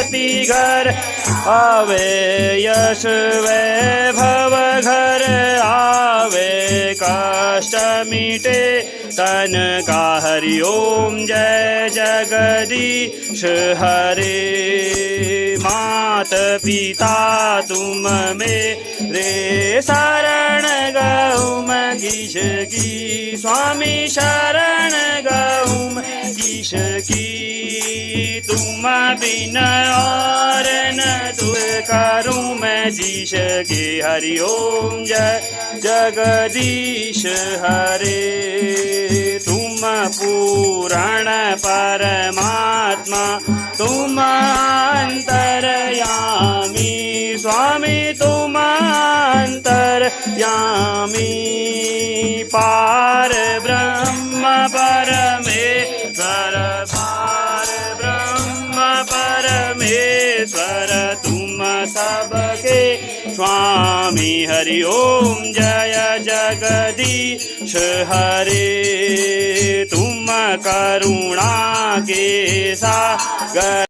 संपत्ति घर आवे, यश वैभव घर आवे, कष्ट मिटे तन का। हरि ओम जय जगदीश हरे। मात पिता तुम मेरे शरण गौम किस की, स्वामी शरण गौम किस की। तुम बिन और न दूर करूं मैं जिस के। हरि ओम जय जगदीश हरे। तुम पूर्ण परमात्मा तुम अंतरयामी, स्वामी तुम अंतरयामी। पार ब्रह्म परमेश्वर, पार ब्रह्म परमेश्वर तुम सबके स्वामी। हरि ओम जय जगदीश हरे। तुम करुणा के सागर